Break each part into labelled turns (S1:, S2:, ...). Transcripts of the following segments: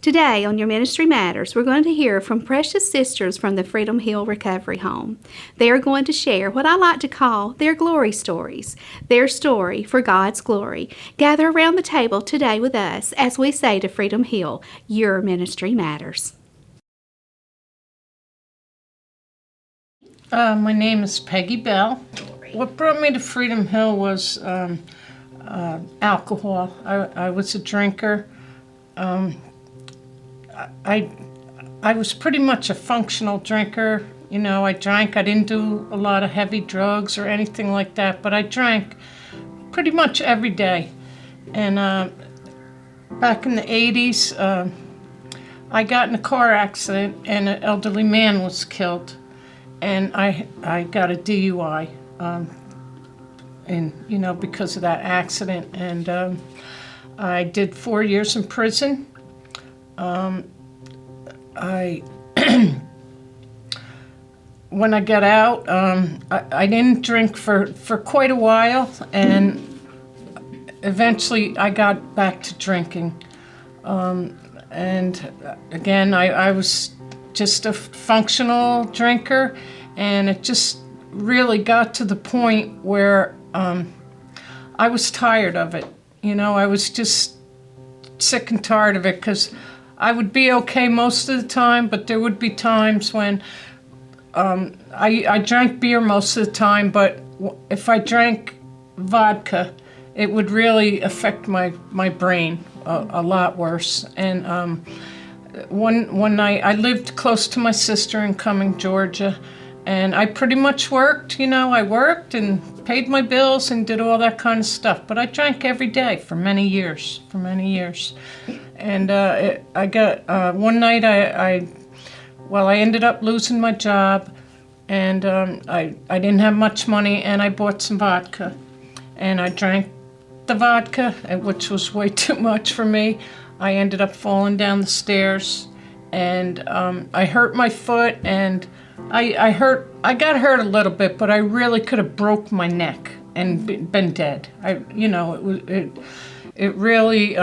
S1: Today on Your Ministry Matters, we're going to hear from precious sisters from the Freedom Hill Recovery Home. They are going to share what I like to call their glory stories, their story for God's glory. Gather around the table today with us as we say to Freedom Hill, Your Ministry Matters.
S2: My name is Peggy Bell. What brought me to Freedom Hill was alcohol. I was a drinker. I was pretty much a functional drinker. You know, I drank. I didn't do a lot of heavy drugs or anything like that, but I drank pretty much every day. And back in the 80s, I got in a car accident and an elderly man was killed. And I got a DUI, and because of that accident. And I did 4 years in prison. When I got out, I didn't drink for quite a while, and eventually I got back to drinking. And again, I was just a functional drinker, and it just really got to the point where I was tired of it. I was just sick and tired of it, because I would be okay most of the time, but there would be times when I drank beer most of the time, but if I drank vodka, it would really affect my brain a lot worse. And one night, I lived close to my sister in Cumming, Georgia, and I pretty much worked. I worked and paid my bills and did all that kind of stuff, but I drank every day for many years. And I got one night I ended up losing my job, and I didn't have much money, and I bought some vodka, and I drank the vodka, which was way too much for me. I ended up falling down the stairs, and I hurt my foot, and I got hurt a little bit, but I really could have broke my neck and been dead. It really.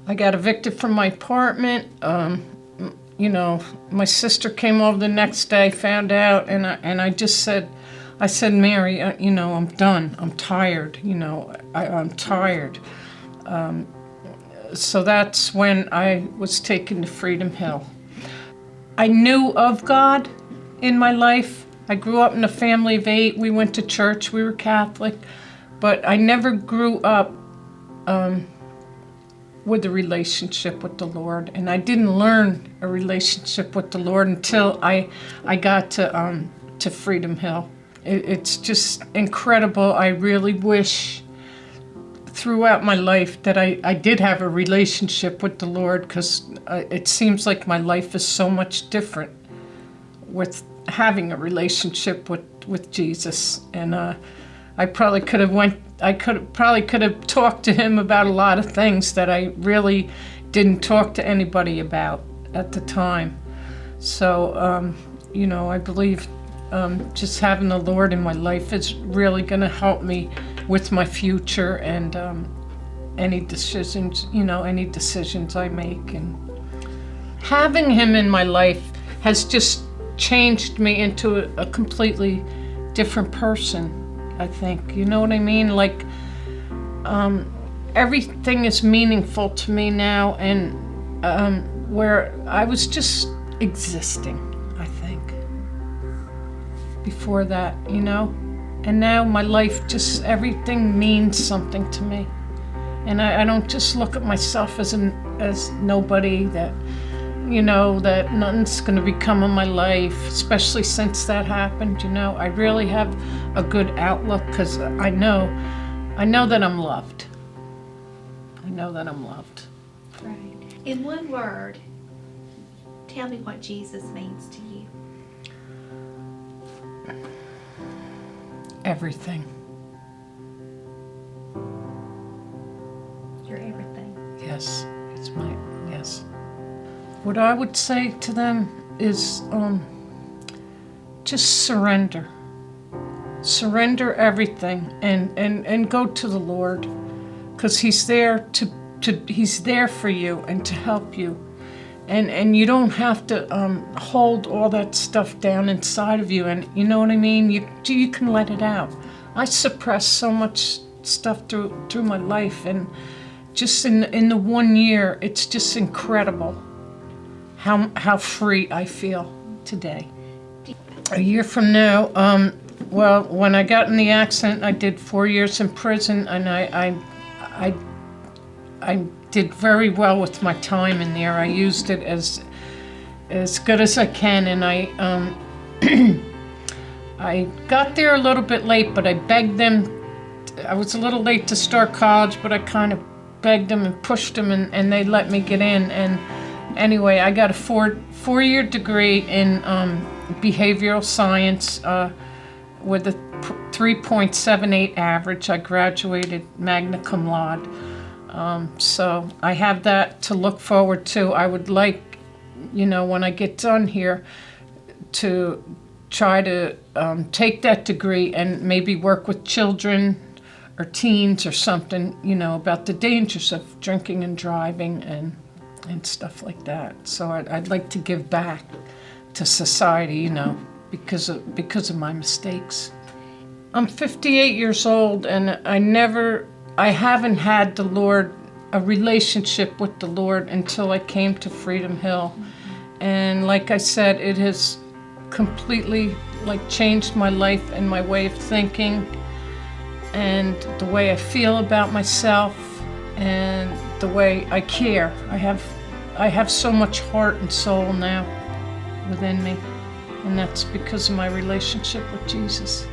S2: I got evicted from my apartment. My sister came over the next day, found out, and I just said, Mary, I'm done. I'm tired. I'm tired. So that's when I was taken to Freedom Hill. I knew of God in my life. I grew up in a family of 8. We went to church. We were Catholic, but I never grew up with a relationship with the Lord, and I didn't learn a relationship with the Lord until I got to Freedom Hill. It's just incredible. I really wish throughout my life that I did have a relationship with the Lord, because it seems like my life is so much different with having a relationship with Jesus. And I probably could have talked to him about a lot of things that I really didn't talk to anybody about at the time. So, I believe just having the Lord in my life is really going to help me with my future and any decisions I make. And having him in my life has just changed me into a completely different person, I think. You know what I mean? Like, everything is meaningful to me now, and where I was just existing, I think, before that, And now my life, just everything means something to me. And I don't just look at myself as nobody that, that nothing's going to become in my life, especially since that happened. I really have a good outlook, because I know that I'm loved. I know that I'm loved.
S1: Right. In one word, tell me what Jesus means to you.
S2: Everything.
S1: You're everything.
S2: Yes, yes. What I would say to them is just surrender. Surrender everything and go to the Lord, because he's there He's there for you and to help you. And you don't have to hold all that stuff down inside of you. And you know what I mean? You can let it out. I suppressed so much stuff through my life, and just in the 1 year, it's just incredible how free I feel today. A year from now, well, when I got in the accident, I did 4 years in prison, and I did very well with my time in there. I used it as good as I can, and I got there a little bit late, but I begged them. I was a little late to start college, but I kind of begged them and pushed them, and they let me get in. And anyway, I got a four-year degree in behavioral science with a 3.78 average. I graduated magna cum laude. So I have that to look forward to. I would like, when I get done here, to try to take that degree and maybe work with children or teens or something, about the dangers of drinking and driving and stuff like that. So I'd like to give back to society, because of my mistakes. I'm 58 years old, and I haven't had a relationship with the Lord until I came to Freedom Hill. And like I said, it has completely changed my life and my way of thinking and the way I feel about myself and the way I care. I have so much heart and soul now within me, and that's because of my relationship with Jesus.